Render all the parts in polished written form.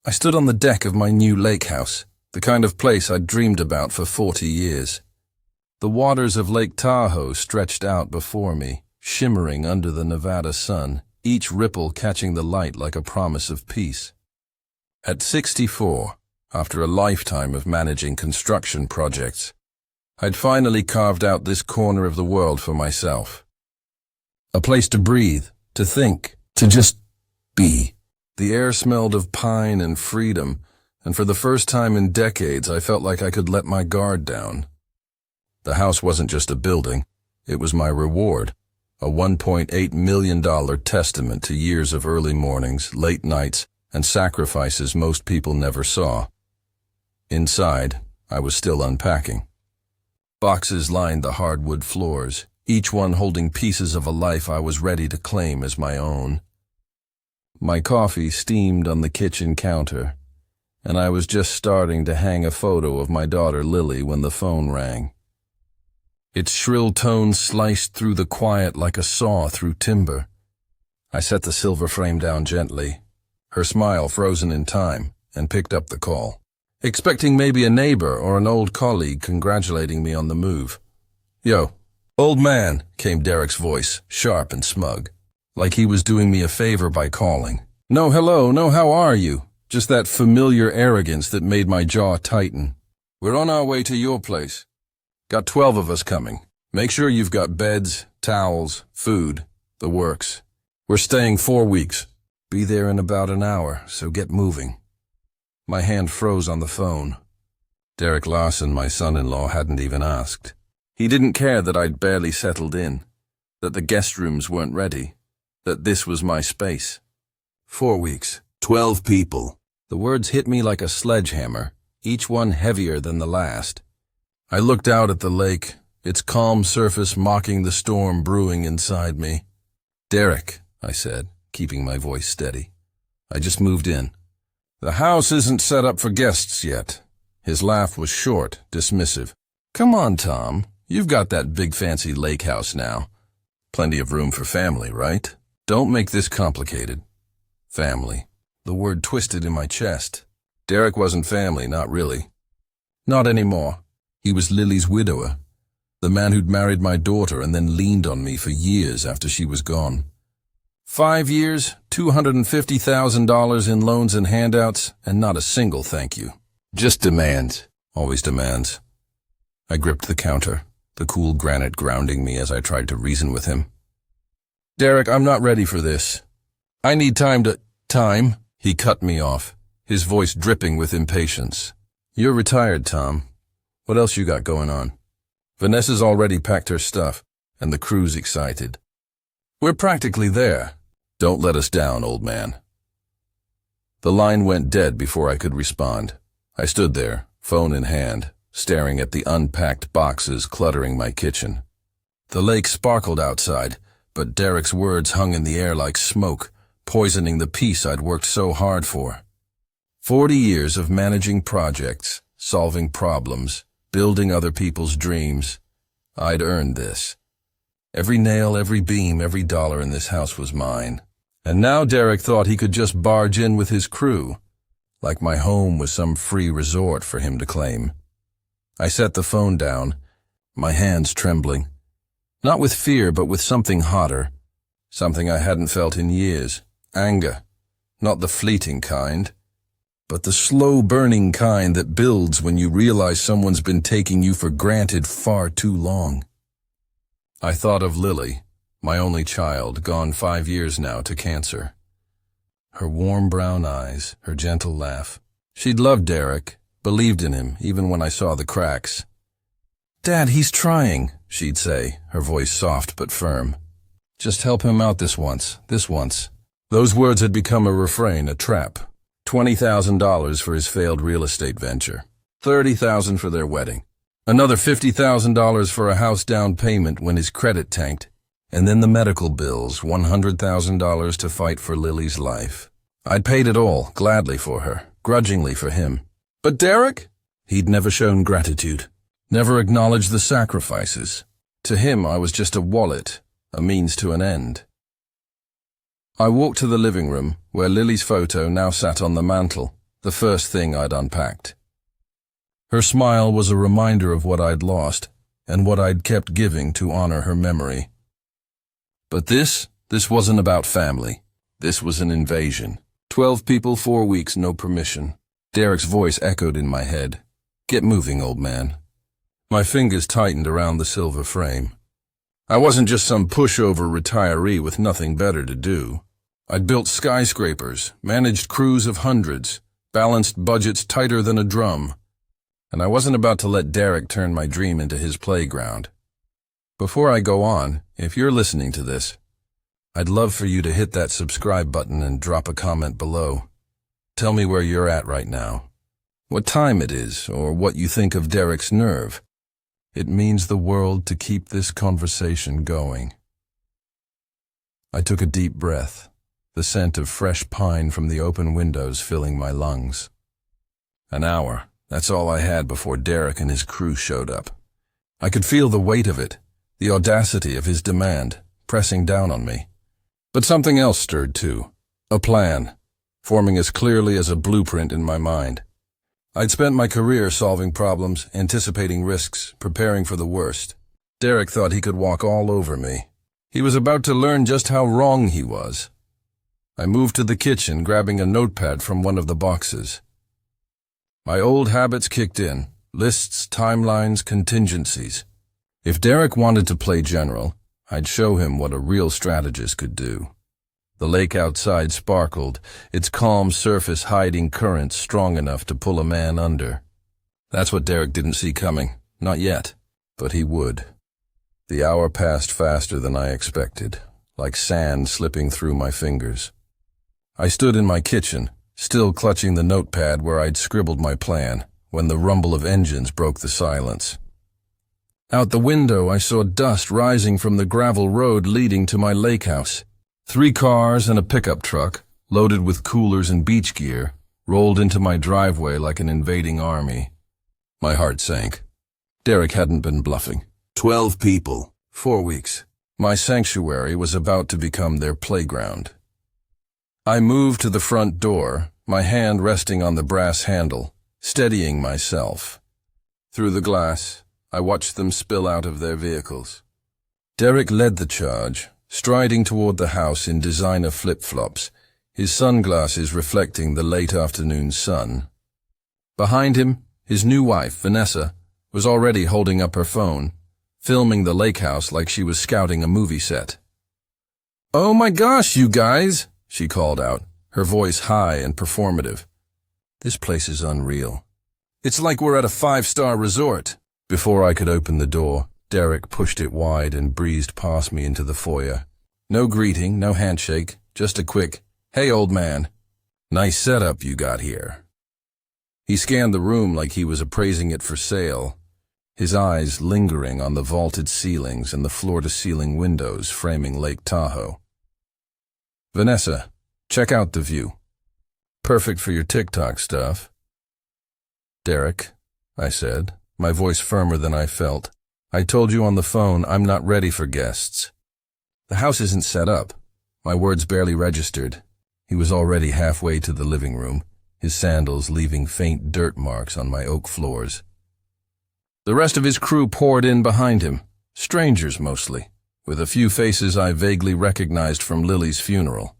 I stood on the deck of my new Lakehouse, the kind of place I'd dreamed about for 40 years. The waters of Lake Tahoe stretched out before me, shimmering under the Nevada sun, each ripple catching the light like a promise of peace. At 64, after a lifetime of managing construction projects, I'd finally carved out this corner of the world for myself. A place to breathe, to think, to just be. The air smelled of pine and freedom, and for the first time in decades I felt like I could let my guard down. The house wasn't just a building, it was my reward, a $1.8 million testament to years of early mornings, late nights, and sacrifices most people never saw. Inside, I was still unpacking. Boxes lined the hardwood floors, each one holding pieces of a life I was ready to claim as my own. My coffee steamed on the kitchen counter, and I was just starting to hang a photo of my daughter Lily when the phone rang. Its shrill tones sliced through the quiet like a saw through timber. I set the silver frame down gently, her smile frozen in time, and picked up the call, expecting maybe a neighbor or an old colleague congratulating me on the move. "Yo, old man," came Derek's voice, sharp and smug, like he was doing me a favor by calling. "No hello, no how are you?" Just that familiar arrogance that made my jaw tighten. "We're on our way to your place. Got 12 of us coming. Make sure you've got beds, towels, food, the works. We're staying 4 weeks. Be there in about an hour, so get moving." My hand froze on the phone. Derek Larson, my son-in-law, hadn't even asked. He didn't care that I'd barely settled in, that the guest rooms weren't ready, that this was my space. 4 weeks, 12 people. The words hit me like a sledgehammer, each one heavier than the last. I looked out at the lake, its calm surface mocking the storm brewing inside me. "Derek," I said, keeping my voice steady. "I just moved in. The house isn't set up for guests yet." His laugh was short, dismissive. "Come on, Tom. You've got that big fancy lake house now. Plenty of room for family, right? Don't make this complicated." Family. The word twisted in my chest. Derek wasn't family, not really. Not anymore. He was Lily's widower, the man who'd married my daughter and then leaned on me for years after she was gone. 5 years, $250,000 in loans and handouts, and not a single thank you. Just demands. Always demands. I gripped the counter, the cool granite grounding me as I tried to reason with him. "Derek, I'm not ready for this. I need time to—" "Time?" He cut me off, his voice dripping with impatience. "You're retired, Tom. What else you got going on? Vanessa's already packed her stuff, and the crew's excited. We're practically there. Don't let us down, old man." The line went dead before I could respond. I stood there, phone in hand, staring at the unpacked boxes cluttering my kitchen. The lake sparkled outside, but Derek's words hung in the air like smoke, poisoning the peace I'd worked so hard for. 40 years of managing projects, solving problems, building other people's dreams. I'd earned this. Every nail, every beam, every dollar in this house was mine. And now Derek thought he could just barge in with his crew, like my home was some free resort for him to claim. I set the phone down, my hands trembling. Not with fear, but with something hotter. Something I hadn't felt in years. Anger. Not the fleeting kind, but the slow-burning kind that builds when you realize someone's been taking you for granted far too long. I thought of Lily, my only child, gone 5 years now to cancer. Her warm brown eyes, her gentle laugh. She'd loved Derek, believed in him, even when I saw the cracks. "Dad, he's trying," she'd say, her voice soft but firm. "Just help him out this once. Those words had become a refrain, a trap. $20,000 for his failed real estate venture. $30,000 for their wedding. Another $50,000 for a house down payment when his credit tanked. And then the medical bills, $100,000 to fight for Lily's life. I'd paid it all, gladly for her, grudgingly for him. But Derek? He'd never shown gratitude, never acknowledged the sacrifices. To him, I was just a wallet, a means to an end. I walked to the living room, where Lily's photo now sat on the mantel, the first thing I'd unpacked. Her smile was a reminder of what I'd lost and what I'd kept giving to honor her memory. But this wasn't about family. This was an invasion. 12 people, 4 weeks, no permission. Derek's voice echoed in my head. Get moving, old man. My fingers tightened around the silver frame. I wasn't just some pushover retiree with nothing better to do. I'd built skyscrapers, managed crews of hundreds, balanced budgets tighter than a drum. And I wasn't about to let Derek turn my dream into his playground. Before I go on, if you're listening to this, I'd love for you to hit that subscribe button and drop a comment below. Tell me where you're at right now, what time it is, or what you think of Derek's nerve. It means the world to keep this conversation going. I took a deep breath, the scent of fresh pine from the open windows filling my lungs. An hour, that's all I had before Derek and his crew showed up. I could feel the weight of it, the audacity of his demand, pressing down on me. But something else stirred too, a plan, forming as clearly as a blueprint in my mind. I'd spent my career solving problems, anticipating risks, preparing for the worst. Derek thought he could walk all over me. He was about to learn just how wrong he was. I moved to the kitchen, grabbing a notepad from one of the boxes. My old habits kicked in, lists, timelines, contingencies. If Derek wanted to play general, I'd show him what a real strategist could do. The lake outside sparkled, its calm surface hiding currents strong enough to pull a man under. That's what Derek didn't see coming. Not yet. But he would. The hour passed faster than I expected, like sand slipping through my fingers. I stood in my kitchen, still clutching the notepad where I'd scribbled my plan, when the rumble of engines broke the silence. Out the window, I saw dust rising from the gravel road leading to my lake house. 3 cars and a pickup truck, loaded with coolers and beach gear, rolled into my driveway like an invading army. My heart sank. Derek hadn't been bluffing. 12 people, 4 weeks. My sanctuary was about to become their playground. I moved to the front door, my hand resting on the brass handle, steadying myself. Through the glass, I watched them spill out of their vehicles. Derek led the charge, striding toward the house in designer flip-flops, his sunglasses reflecting the late afternoon sun. Behind him, his new wife, Vanessa, was already holding up her phone, filming the Lakehouse like she was scouting a movie set. "Oh my gosh, you guys!" she called out, her voice high and performative. "This place is unreal. It's like we're at a 5-star resort." Before I could open the door, Derek pushed it wide and breezed past me into the foyer. No greeting, no handshake, just a quick, "Hey, old man. Nice setup you got here." He scanned the room like he was appraising it for sale, his eyes lingering on the vaulted ceilings and the floor-to-ceiling windows framing Lake Tahoe. "Vanessa, check out the view. Perfect for your TikTok stuff." "Derek," I said, my voice firmer than I felt, "I told you on the phone I'm not ready for guests." "The house isn't set up." My words barely registered. He was already halfway to the living room, his sandals leaving faint dirt marks on my oak floors. The rest of his crew poured in behind him, strangers mostly, with a few faces I vaguely recognized from Lily's funeral.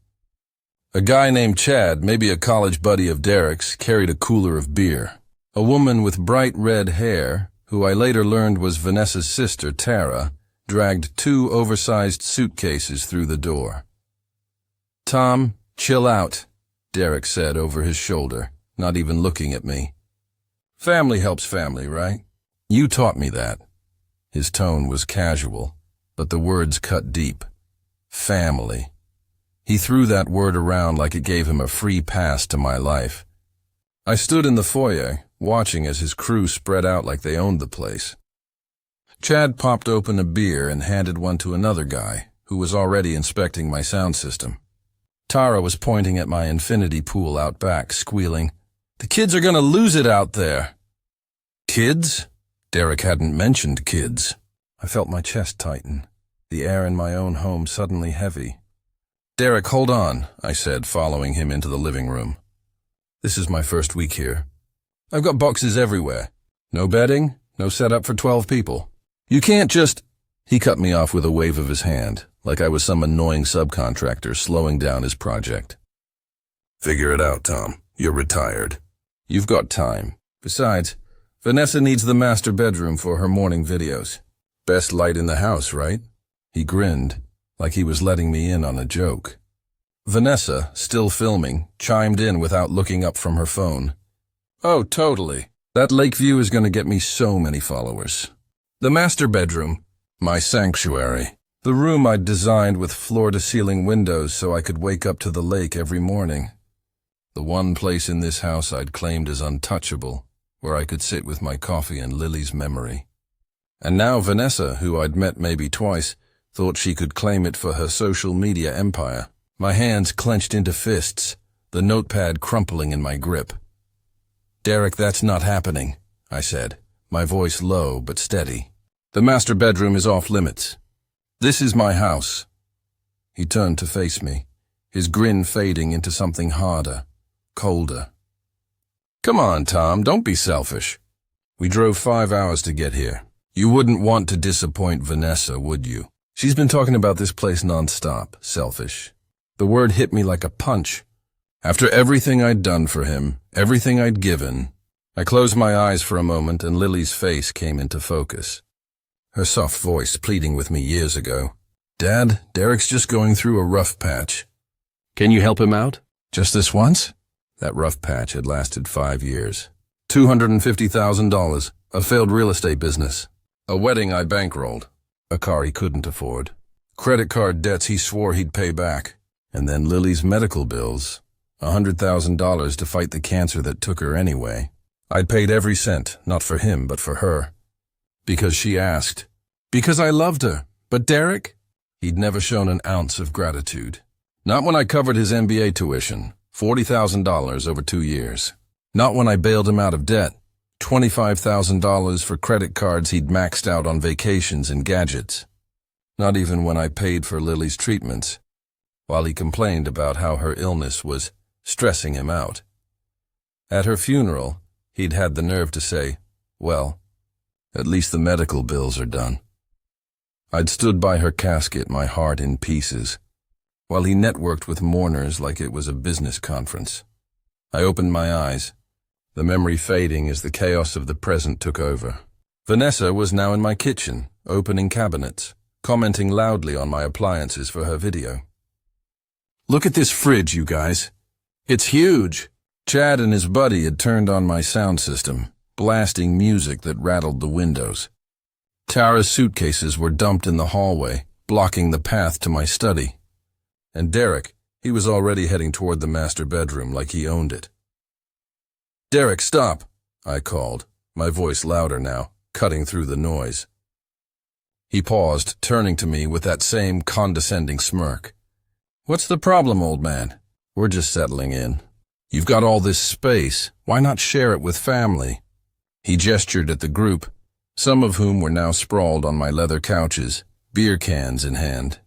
A guy named Chad, maybe a college buddy of Derek's, carried a cooler of beer. A woman with bright red hair, who I later learned was Vanessa's sister, Tara, dragged 2 oversized suitcases through the door. "Tom, chill out," Derek said over his shoulder, not even looking at me. "Family helps family, right? You taught me that." His tone was casual, but the words cut deep. Family. He threw that word around like it gave him a free pass to my life. I stood in the foyer, watching as his crew spread out like they owned the place. Chad popped open a beer and handed one to another guy, who was already inspecting my sound system. Tara was pointing at my infinity pool out back, squealing, "The kids are gonna lose it out there." Kids? Derek hadn't mentioned kids. I felt my chest tighten, the air in my own home suddenly heavy. "Derek, hold on," I said, following him into the living room. This is my first week here. I've got boxes everywhere. No bedding, no setup for 12 people. You can't just... He cut me off with a wave of his hand, like I was some annoying subcontractor slowing down his project. Figure it out, Tom. You're retired. You've got time. Besides, Vanessa needs the master bedroom for her morning videos. Best light in the house, right? He grinned, like he was letting me in on a joke. Vanessa, still filming, chimed in without looking up from her phone. Oh, totally. That lake view is going to get me so many followers. The master bedroom, my sanctuary. The room I'd designed with floor-to-ceiling windows so I could wake up to the lake every morning. The one place in this house I'd claimed as untouchable, where I could sit with my coffee and Lily's memory. And now Vanessa, who I'd met maybe twice, thought she could claim it for her social media empire. My hands clenched into fists, the notepad crumpling in my grip. Derek, that's not happening, I said, my voice low but steady. The master bedroom is off limits. This is my house. He turned to face me, his grin fading into something harder, colder. Come on, Tom, don't be selfish. We drove 5 hours to get here. You wouldn't want to disappoint Vanessa, would you? She's been talking about this place nonstop, selfish. The word hit me like a punch. After everything I'd done for him, everything I'd given, I closed my eyes for a moment and Lily's face came into focus. Her soft voice pleading with me years ago. Dad, Derek's just going through a rough patch. Can you help him out? Just this once? That rough patch had lasted 5 years. $250,000, a failed real estate business, a wedding I bankrolled, a car he couldn't afford, credit card debts he swore he'd pay back, and then Lily's medical bills, $100,000 to fight the cancer that took her anyway. I'd paid every cent, not for him, but for her. Because she asked. Because I loved her. But Derek? He'd never shown an ounce of gratitude. Not when I covered his MBA tuition, $40,000 over 2 years. Not when I bailed him out of debt, $25,000 for credit cards he'd maxed out on vacations and gadgets. Not even when I paid for Lily's treatments, while he complained about how her illness was stressing him out. At her funeral, he'd had the nerve to say, well, at least the medical bills are done. I'd stood by her casket, my heart in pieces, while he networked with mourners like it was a business conference. I opened my eyes, the memory fading as the chaos of the present took over. Vanessa was now in my kitchen, opening cabinets, commenting loudly on my appliances for her video. Look at this fridge, you guys. It's huge. Chad and his buddy had turned on my sound system, blasting music that rattled the windows. Tara's suitcases were dumped in the hallway, blocking the path to my study. And Derek, he was already heading toward the master bedroom like he owned it. Derek, stop, I called, my voice louder now, cutting through the noise. He paused, turning to me with that same condescending smirk. What's the problem, old man? We're just settling in. You've got all this space. Why not share it with family? He gestured at the group, some of whom were now sprawled on my leather couches, beer cans in hand.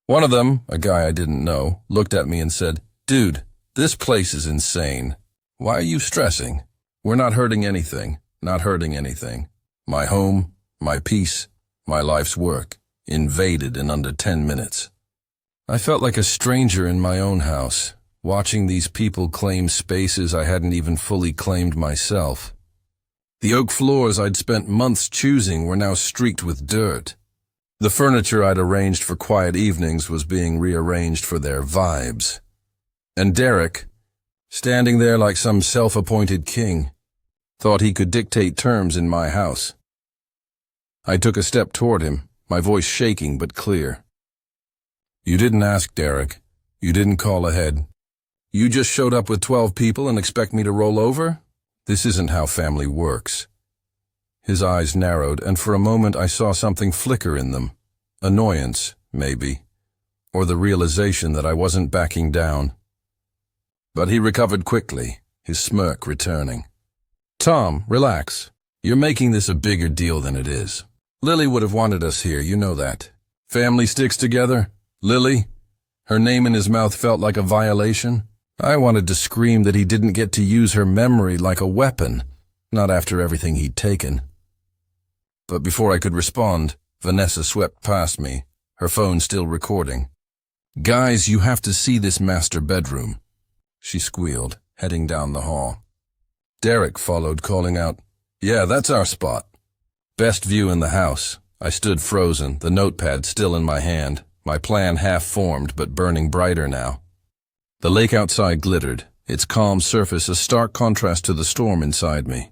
One of them, a guy I didn't know, looked at me and said, Dude, this place is insane. Why are you stressing? We're not hurting anything, not hurting anything. My home, my peace, my life's work, invaded in under 10 minutes. I felt like a stranger in my own house, watching these people claim spaces I hadn't even fully claimed myself. The oak floors I'd spent months choosing were now streaked with dirt. The furniture I'd arranged for quiet evenings was being rearranged for their vibes. And Derek, standing there like some self-appointed king, thought he could dictate terms in my house. I took a step toward him, my voice shaking but clear. You didn't ask, Derek. You didn't call ahead. You just showed up with 12 people and expect me to roll over? This isn't how family works. His eyes narrowed, and for a moment I saw something flicker in them. Annoyance, maybe, or the realization that I wasn't backing down. But he recovered quickly, his smirk returning. Tom, relax. You're making this a bigger deal than it is. Lily would have wanted us here, you know that. Family sticks together. Lily? Her name in his mouth felt like a violation. I wanted to scream that he didn't get to use her memory like a weapon, not after everything he'd taken. But before I could respond, Vanessa swept past me, her phone still recording. "Guys, you have to see this master bedroom," she squealed, heading down the hall. Derek followed, calling out, "Yeah, that's our spot." Best view in the house. I stood frozen, the notepad still in my hand, my plan half-formed but burning brighter now. The lake outside glittered, its calm surface a stark contrast to the storm inside me.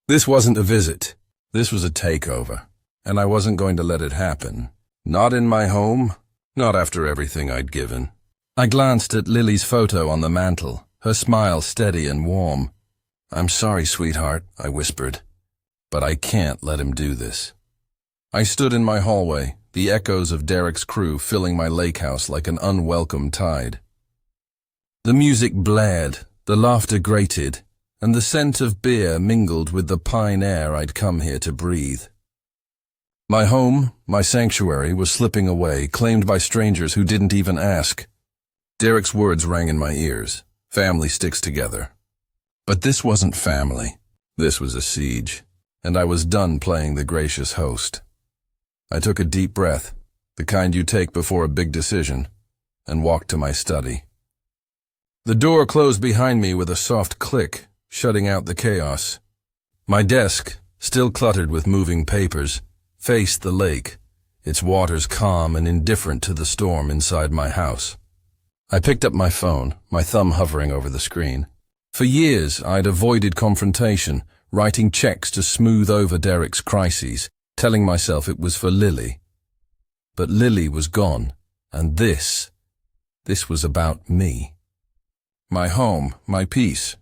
This wasn't a visit. This was a takeover, and I wasn't going to let it happen. Not in my home, not after everything I'd given. I glanced at Lily's photo on the mantel, her smile steady and warm. "I'm sorry, sweetheart," I whispered, "but I can't let him do this." I stood in my hallway, the echoes of Derek's crew filling my lake house like an unwelcome tide. The music blared, the laughter grated, and the scent of beer mingled with the pine air I'd come here to breathe. My home, my sanctuary, was slipping away, claimed by strangers who didn't even ask. Derek's words rang in my ears. Family sticks together. But this wasn't family. This was a siege, and I was done playing the gracious host. I took a deep breath, the kind you take before a big decision, and walked to my study. The door closed behind me with a soft click, shutting out the chaos. My desk, still cluttered with moving papers, faced the lake, its waters calm and indifferent to the storm inside my house. I picked up my phone, my thumb hovering over the screen. For years, I'd avoided confrontation, writing checks to smooth over Derek's crises, telling myself it was for Lily. But Lily was gone, and this was about me. My home, my peace.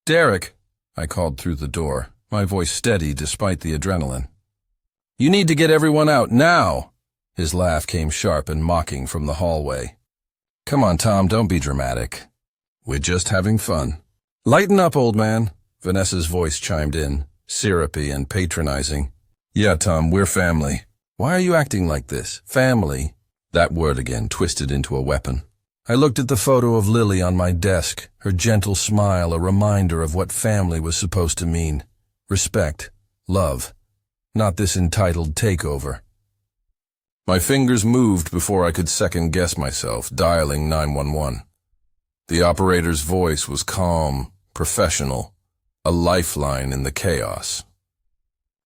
"Derek," I called through the door, my voice steady despite the adrenaline. "You need to get everyone out, now!" His laugh came sharp and mocking from the hallway. "Come on, Tom, don't be dramatic. We're just having fun." "Lighten up, old man," Vanessa's voice chimed in, syrupy and patronizing. "Yeah, Tom, we're family." "Why are you acting like this? Family?" That word again, twisted into a weapon. I looked at the photo of Lily on my desk, her gentle smile a reminder of what family was supposed to mean. Respect, love, not this entitled takeover. My fingers moved before I could second-guess myself, dialing 911. The operator's voice was calm, professional, a lifeline in the chaos.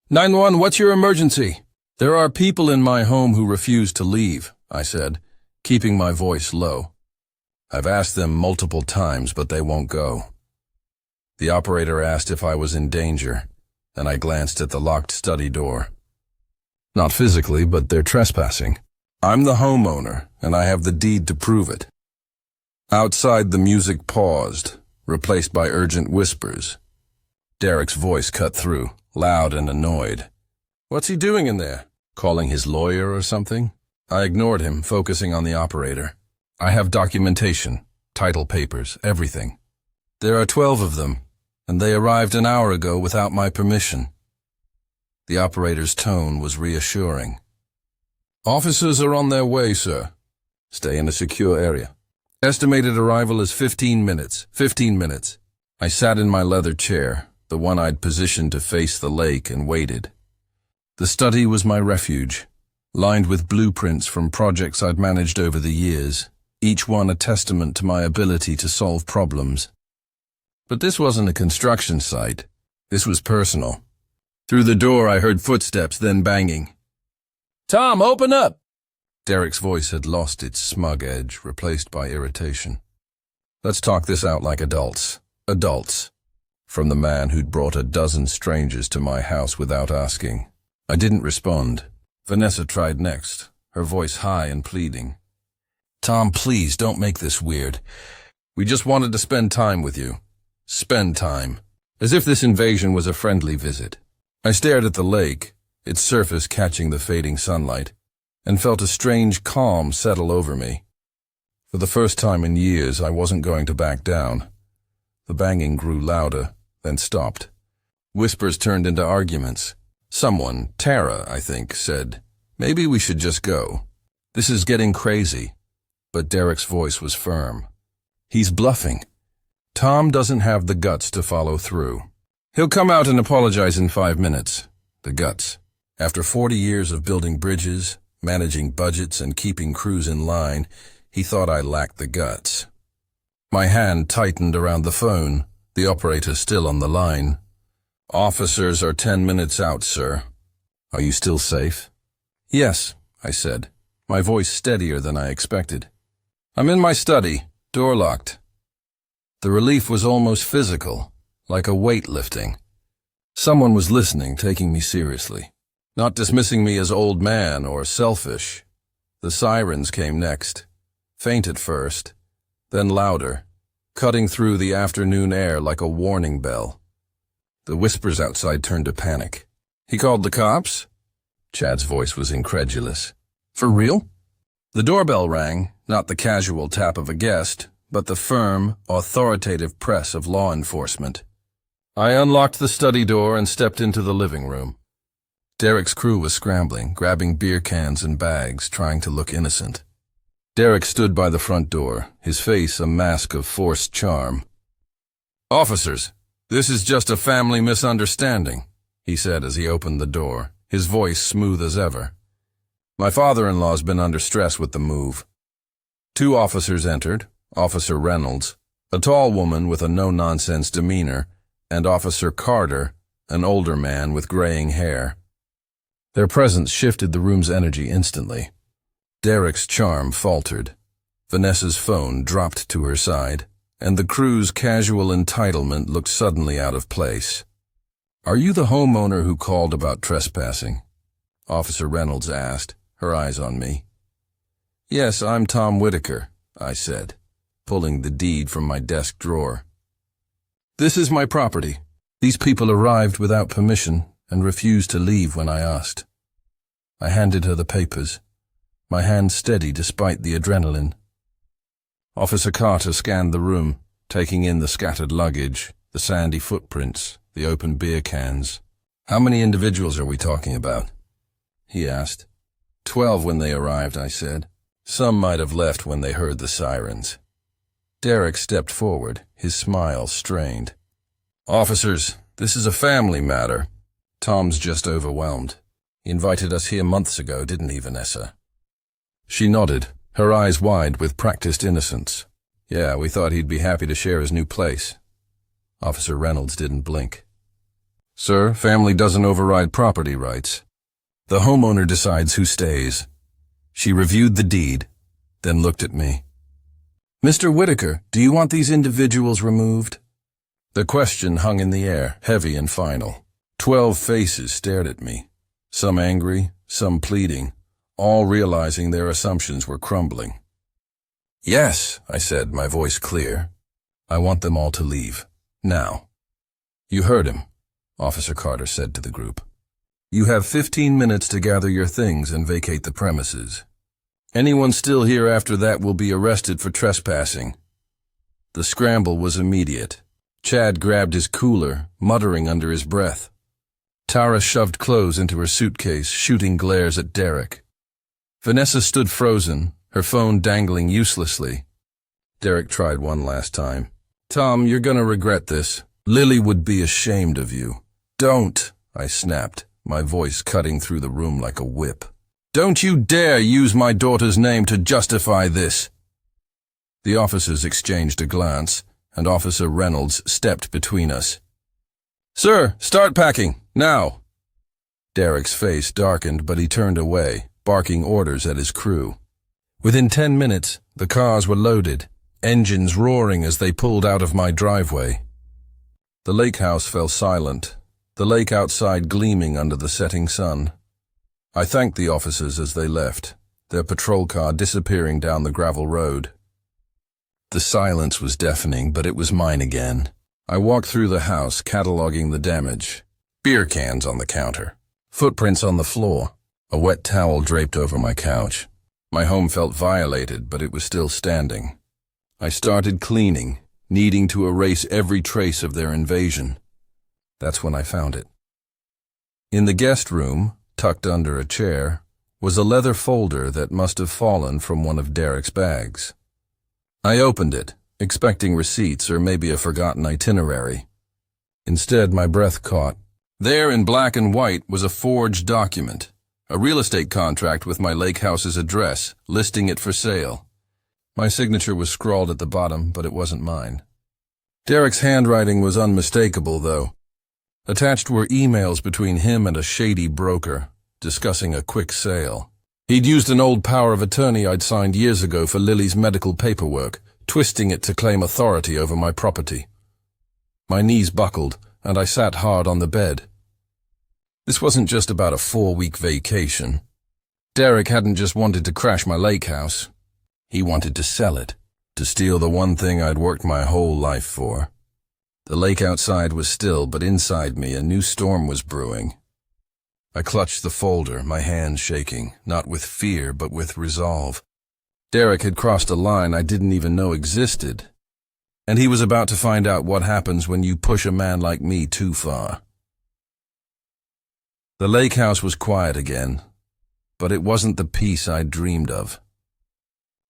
911, what's your emergency?" "There are people in my home who refuse to leave," I said, keeping my voice low. "I've asked them multiple times, but they won't go." The operator asked if I was in danger, and I glanced at the locked study door. Not physically, but they're trespassing. I'm the homeowner, and I have the deed to prove it. Outside, the music paused, replaced by urgent whispers. Derek's voice cut through, loud and annoyed. "What's he doing in there? Calling his lawyer or something?" I ignored him, focusing on the operator. "I have documentation, title papers, everything. There are 12 of them, and they arrived an hour ago without my permission." The operator's tone was reassuring. "Officers are on their way, sir. Stay in a secure area. Estimated arrival is 15 minutes. 15 minutes. I sat in my leather chair, the one I'd positioned to face the lake, and waited. The study was my refuge, lined with blueprints from projects I'd managed over the years, each one a testament to my ability to solve problems. But this wasn't a construction site. This was personal. Through the door I heard footsteps, then banging. "Tom, open up!" Derek's voice had lost its smug edge, replaced by irritation. "Let's talk this out like adults. Adults." From the man who'd brought a dozen strangers to my house without asking. I didn't respond. Vanessa tried next, her voice high and pleading. "Tom, please, don't make this weird. We just wanted to spend time with you. Spend time." As if this invasion was a friendly visit. I stared at the lake, its surface catching the fading sunlight, and felt a strange calm settle over me. For the first time in years, I wasn't going to back down. The banging grew louder, then stopped. Whispers turned into arguments. Someone, Tara, I think, said, "Maybe we should just go. This is getting crazy." But Derek's voice was firm. He's bluffing. Tom doesn't have the guts to follow through. He'll come out and apologize in 5 minutes. The guts. After 40 years of building bridges, managing budgets, and keeping crews in line, he thought I lacked the guts. My hand tightened around the phone, the operator still on the line. "Officers are 10 minutes out, sir. Are you still safe?" "Yes," I said, my voice steadier than I expected. "I'm in my study, door locked." The relief was almost physical, like a weight lifting. Someone was listening, taking me seriously, not dismissing me as old man or selfish. The sirens came next, faint at first, then louder, cutting through the afternoon air like a warning bell. The whispers outside turned to panic. "He called the cops?" Chad's voice was incredulous. "For real?" The doorbell rang, not the casual tap of a guest, but the firm, authoritative press of law enforcement. I unlocked the study door and stepped into the living room. Derek's crew was scrambling, grabbing beer cans and bags, trying to look innocent. Derek stood by the front door, his face a mask of forced charm. "Officers, this is just a family misunderstanding," he said as he opened the door, his voice smooth as ever. "My father-in-law's been under stress with the move." 2 officers entered, Officer Reynolds, a tall woman with a no-nonsense demeanor, and Officer Carter, an older man with graying hair. Their presence shifted the room's energy instantly. Derek's charm faltered. Vanessa's phone dropped to her side, and the crew's casual entitlement looked suddenly out of place. "Are you the homeowner who called about trespassing?" Officer Reynolds asked, her eyes on me. "Yes, I'm Tom Whitaker," I said, pulling the deed from my desk drawer. "This is my property. These people arrived without permission and refused to leave when I asked." I handed her the papers, my hand steady despite the adrenaline. Officer Carter scanned the room, taking in the scattered luggage, the sandy footprints, the open beer cans. "How many individuals are we talking about?" he asked. 12 when they arrived, I said. Some might have left when they heard the sirens. Derek stepped forward, his smile strained. "Officers, this is a family matter." Tom's just overwhelmed. "He invited us here months ago, didn't he, Vanessa?" She nodded, her eyes wide with practiced innocence. "Yeah, we thought he'd be happy to share his new place." Officer Reynolds didn't blink. "Sir, family doesn't override property rights. The homeowner decides who stays." She reviewed the deed, then looked at me. "Mr. Whitaker, do you want these individuals removed?" The question hung in the air, heavy and final. 12 faces stared at me, some angry, some pleading, all realizing their assumptions were crumbling. "Yes," I said, my voice clear. "I want them all to leave. Now." "You heard him," Officer Carter said to the group. "You have 15 minutes to gather your things and vacate the premises. Anyone still here after that will be arrested for trespassing." The scramble was immediate. Chad grabbed his cooler, muttering under his breath. Tara shoved clothes into her suitcase, shooting glares at Derek. Vanessa stood frozen, her phone dangling uselessly. Derek tried one last time. "Tom, you're gonna regret this. Lily would be ashamed of you." "Don't," I snapped, my voice cutting through the room like a whip. "Don't you dare use my daughter's name to justify this." The officers exchanged a glance, and Officer Reynolds stepped between us. "Sir, start packing, now." Derek's face darkened, but he turned away, barking orders at his crew. Within 10 minutes, the cars were loaded, engines roaring as they pulled out of my driveway. The Lakehouse fell silent, the lake outside gleaming under the setting sun. I thanked the officers as they left, their patrol car disappearing down the gravel road. The silence was deafening, but it was mine again. I walked through the house, cataloging the damage. Beer cans on the counter, footprints on the floor, a wet towel draped over my couch. My home felt violated, but it was still standing. I started cleaning, needing to erase every trace of their invasion. That's when I found it. In the guest room, tucked under a chair, was a leather folder that must have fallen from one of Derek's bags. I opened it, expecting receipts or maybe a forgotten itinerary. Instead, my breath caught. There in black and white was a forged document, a real estate contract with my Lakehouse's address, listing it for sale. My signature was scrawled at the bottom, but it wasn't mine. Derek's handwriting was unmistakable, though. Attached were emails between him and a shady broker, discussing a quick sale. He'd used an old power of attorney I'd signed years ago for Lily's medical paperwork, twisting it to claim authority over my property. My knees buckled, and I sat hard on the bed. This wasn't just about a 4-week vacation. Derek hadn't just wanted to crash my lake house. He wanted to sell it, to steal the one thing I'd worked my whole life for. The lake outside was still, but inside me a new storm was brewing. I clutched the folder, my hands shaking, not with fear but with resolve. Derek had crossed a line I didn't even know existed, and he was about to find out what happens when you push a man like me too far. The lake house was quiet again, but it wasn't the peace I'd dreamed of.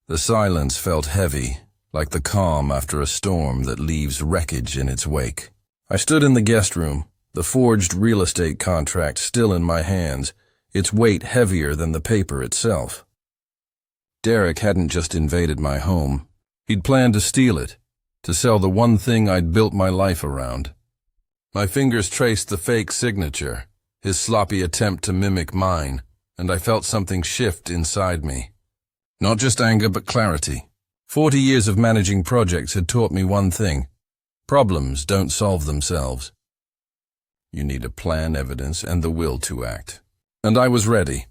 The silence felt heavy, like the calm after a storm that leaves wreckage in its wake. I stood in the guest room, the forged real estate contract still in my hands, its weight heavier than the paper itself. Derek hadn't just invaded my home. He'd planned to steal it, to sell the one thing I'd built my life around. My fingers traced the fake signature, his sloppy attempt to mimic mine, and I felt something shift inside me. Not just anger, but clarity. 40 years of managing projects had taught me one thing: problems don't solve themselves. You need a plan, evidence, and the will to act. And I was ready.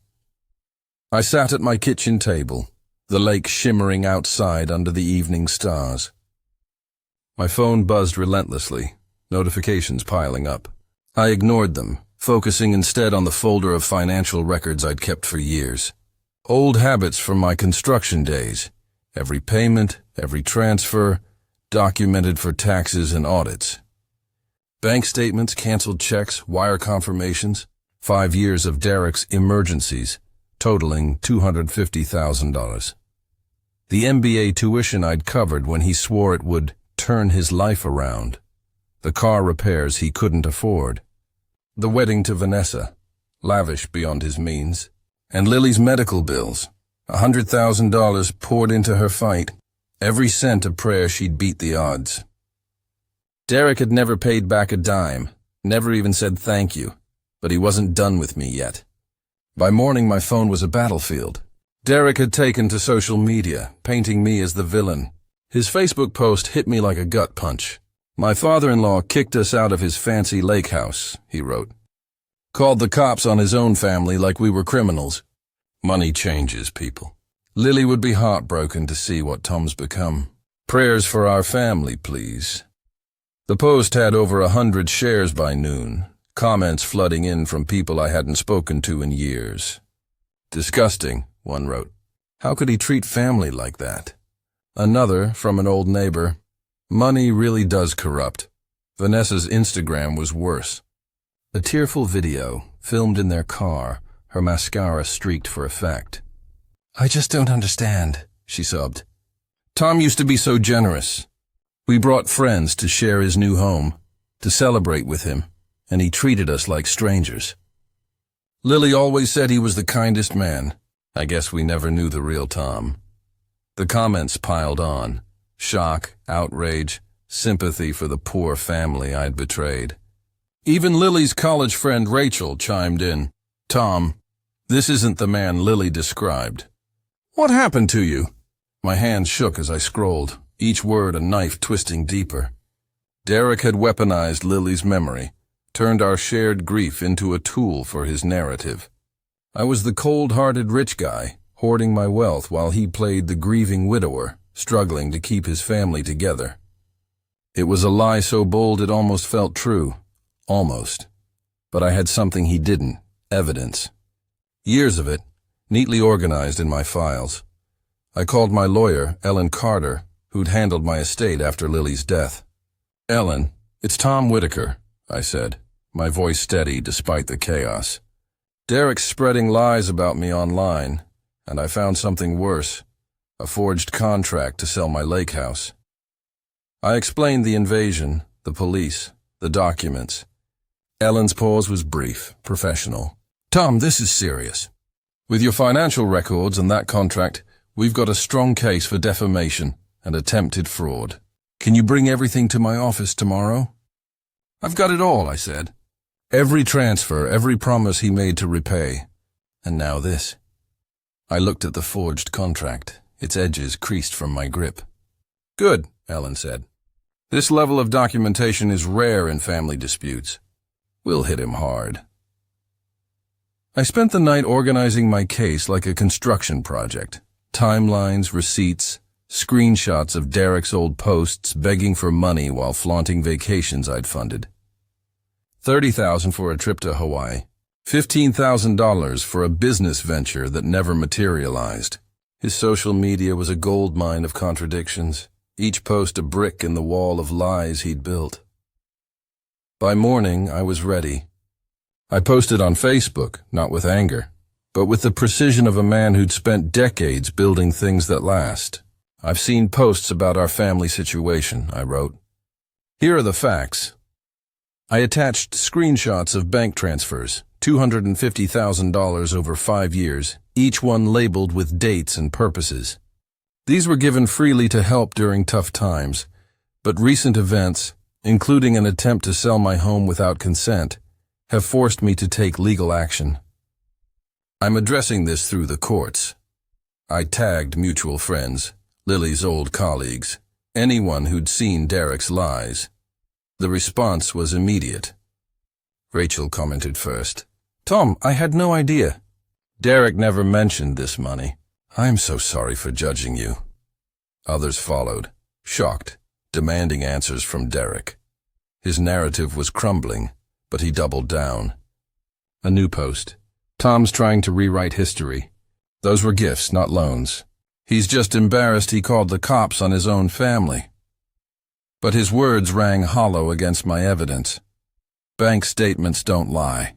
I sat at my kitchen table, the lake shimmering outside under the evening stars. My phone buzzed relentlessly, notifications piling up. I ignored them, focusing instead on the folder of financial records I'd kept for years. Old habits from my construction days. Every payment, every transfer, documented for taxes and audits. Bank statements, canceled checks, wire confirmations, 5 years of Derek's emergencies, totaling $250,000. The MBA tuition I'd covered when he swore it would turn his life around. The car repairs he couldn't afford. The wedding to Vanessa, lavish beyond his means. And Lily's medical bills, $100,000 poured into her fight, every cent a prayer she'd beat the odds. Derek had never paid back a dime, never even said thank you, but he wasn't done with me yet. By morning my phone was a battlefield. Derek had taken to social media, painting me as the villain. His Facebook post hit me like a gut punch. My father-in-law kicked us out of his fancy lake house, he wrote. Called the cops on his own family like we were criminals. Money changes people. Lily would be heartbroken to see what Tom's become. Prayers for our family, please. The post had over 100 shares by noon, comments flooding in from people I hadn't spoken to in years. Disgusting, one wrote. How could he treat family like that? Another, from an old neighbor. Money really does corrupt. Vanessa's Instagram was worse. A tearful video, filmed in their car, her mascara streaked for effect. I just don't understand, she sobbed. Tom used to be so generous. We brought friends to share his new home, to celebrate with him, and he treated us like strangers. Lily always said he was the kindest man. I guess we never knew the real Tom. The comments piled on. Shock, outrage, sympathy for the poor family I'd betrayed. Even Lily's college friend Rachel chimed in. Tom, this isn't the man Lily described. What happened to you? My hands shook as I scrolled, each word a knife twisting deeper. Derek had weaponized Lily's memory, turned our shared grief into a tool for his narrative. I was the cold-hearted rich guy, hoarding my wealth while he played the grieving widower, struggling to keep his family together. It was a lie so bold it almost felt true. Almost. But I had something he didn't. Evidence. Years of it, neatly organized in my files. I called my lawyer, Ellen Carter, who'd handled my estate after Lily's death. Ellen, it's Tom Whitaker, I said, my voice steady despite the chaos. Derek's spreading lies about me online, and I found something worse. A forged contract to sell my lake house. I explained the invasion, the police, the documents. Ellen's pause was brief, professional. Tom, this is serious. With your financial records and that contract, we've got a strong case for defamation and attempted fraud. Can you bring everything to my office tomorrow? I've got it all, I said. Every transfer, every promise he made to repay. And now this. I looked at the forged contract, its edges creased from my grip. Good, Ellen said. This level of documentation is rare in family disputes. We'll hit him hard. I spent the night organizing my case like a construction project. Timelines, receipts, screenshots of Derek's old posts begging for money while flaunting vacations I'd funded. $30,000 for a trip to Hawaii. $15,000 for a business venture that never materialized. His social media was a goldmine of contradictions, each post a brick in the wall of lies he'd built. By morning, I was ready. I posted on Facebook, not with anger, but with the precision of a man who'd spent decades building things that last. I've seen posts about our family situation, I wrote. Here are the facts. I attached screenshots of bank transfers, $250,000 over 5 years, each one labeled with dates and purposes. These were given freely to help during tough times, but recent events, including an attempt to sell my home without consent, have forced me to take legal action. I'm addressing this through the courts. I tagged mutual friends, Lily's old colleagues, anyone who'd seen Derek's lies. The response was immediate. Rachel commented first. Tom, I had no idea. Derek never mentioned this money. I'm so sorry for judging you. Others followed, shocked, demanding answers from Derek. His narrative was crumbling, but he doubled down. A new post. Tom's trying to rewrite history. Those were gifts, not loans. He's just embarrassed he called the cops on his own family. But his words rang hollow against my evidence. Bank statements don't lie.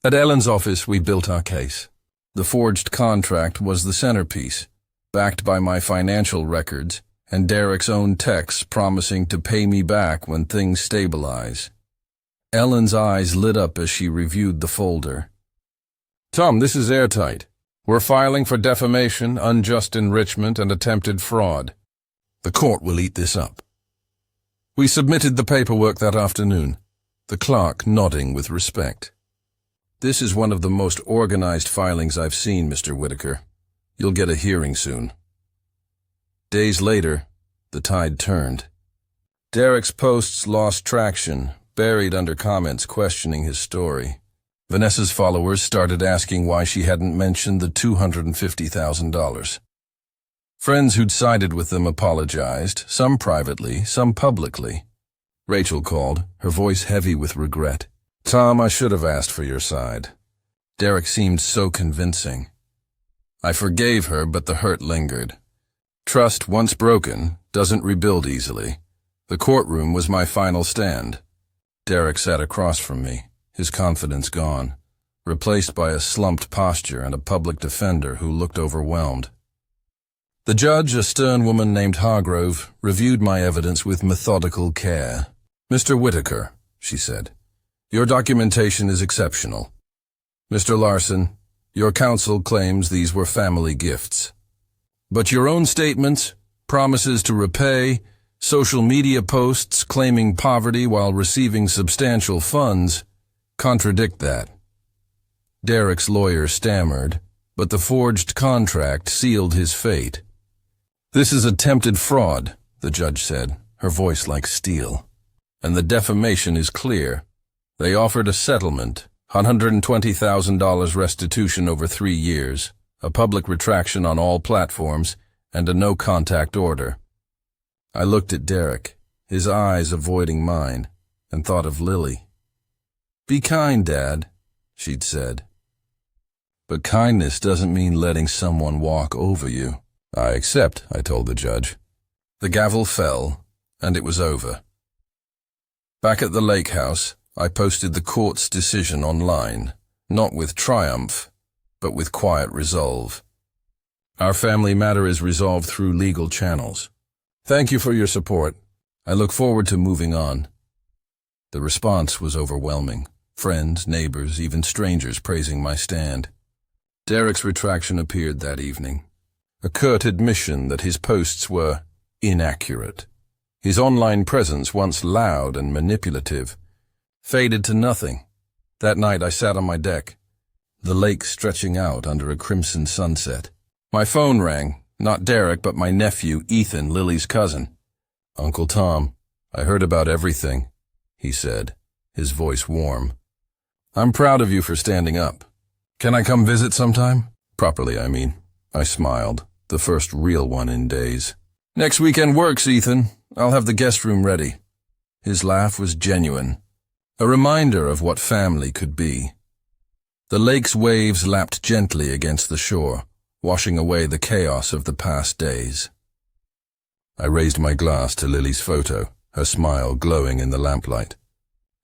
At Ellen's office, we built our case. The forged contract was the centerpiece, backed by my financial records and Derek's own texts promising to pay me back when things stabilize. Ellen's eyes lit up as she reviewed the folder. Tom, this is airtight. We're filing for defamation, unjust enrichment, and attempted fraud. The court will eat this up. We submitted the paperwork that afternoon, the clerk nodding with respect. This is one of the most organized filings I've seen, Mr. Whitaker. You'll get a hearing soon. Days later, the tide turned. Derek's posts lost traction, buried under comments questioning his story. Vanessa's followers started asking why she hadn't mentioned the $250,000. Friends who'd sided with them apologized, some privately, some publicly. Rachel called, her voice heavy with regret. Tom, I should have asked for your side. Derek seemed so convincing. I forgave her, but the hurt lingered. Trust, once broken, doesn't rebuild easily. The courtroom was my final stand. Derek sat across from me, his confidence gone, replaced by a slumped posture and a public defender who looked overwhelmed. The judge, a stern woman named Hargrove, reviewed my evidence with methodical care. Mr. Whitaker, she said, your documentation is exceptional. Mr. Larson, your counsel claims these were family gifts. But your own statements, promises to repay, social media posts claiming poverty while receiving substantial funds, contradict that. Derek's lawyer stammered, but the forged contract sealed his fate. This is attempted fraud, the judge said, her voice like steel. And the defamation is clear. They offered a settlement, $120,000 restitution over 3 years, a public retraction on all platforms, and a no-contact order. I looked at Derek, his eyes avoiding mine, and thought of Lily. Be kind, Dad, she'd said. But kindness doesn't mean letting someone walk over you. I accept, I told the judge. The gavel fell, and it was over. Back at the Lakehouse, I posted the court's decision online, not with triumph, but with quiet resolve. Our family matter is resolved through legal channels. Thank you for your support. I look forward to moving on." The response was overwhelming. Friends, neighbors, even strangers praising my stand. Derek's retraction appeared that evening. A curt admission that his posts were inaccurate. His online presence, once loud and manipulative, faded to nothing. That night I sat on my deck, the lake stretching out under a crimson sunset. My phone rang, not Derek, but my nephew, Ethan, Lily's cousin. "Uncle Tom, I heard about everything," he said, his voice warm. "I'm proud of you for standing up. Can I come visit sometime?" "Properly, I mean." I smiled, the first real one in days. "Next weekend works, Ethan. I'll have the guest room ready." His laugh was genuine, a reminder of what family could be. The lake's waves lapped gently against the shore, washing away the chaos of the past days. I raised my glass to Lily's photo, her smile glowing in the lamplight.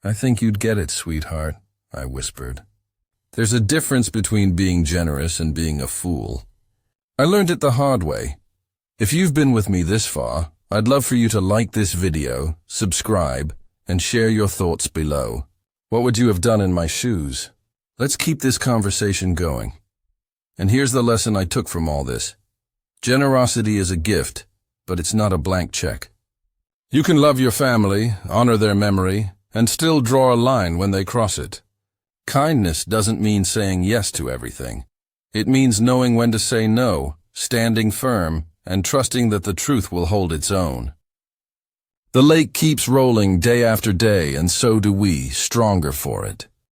"I think you'd get it, sweetheart," I whispered. "There's a difference between being generous and being a fool. I learned it the hard way. If you've been with me this far, I'd love for you to like this video, subscribe, and share your thoughts below. What would you have done in my shoes? Let's keep this conversation going. And here's the lesson I took from all this. Generosity is a gift, but it's not a blank check. You can love your family, honor their memory, and still draw a line when they cross it. Kindness doesn't mean saying yes to everything. It means knowing when to say no, standing firm, and trusting that the truth will hold its own. The lake keeps rolling day after day, and so do we, stronger for it.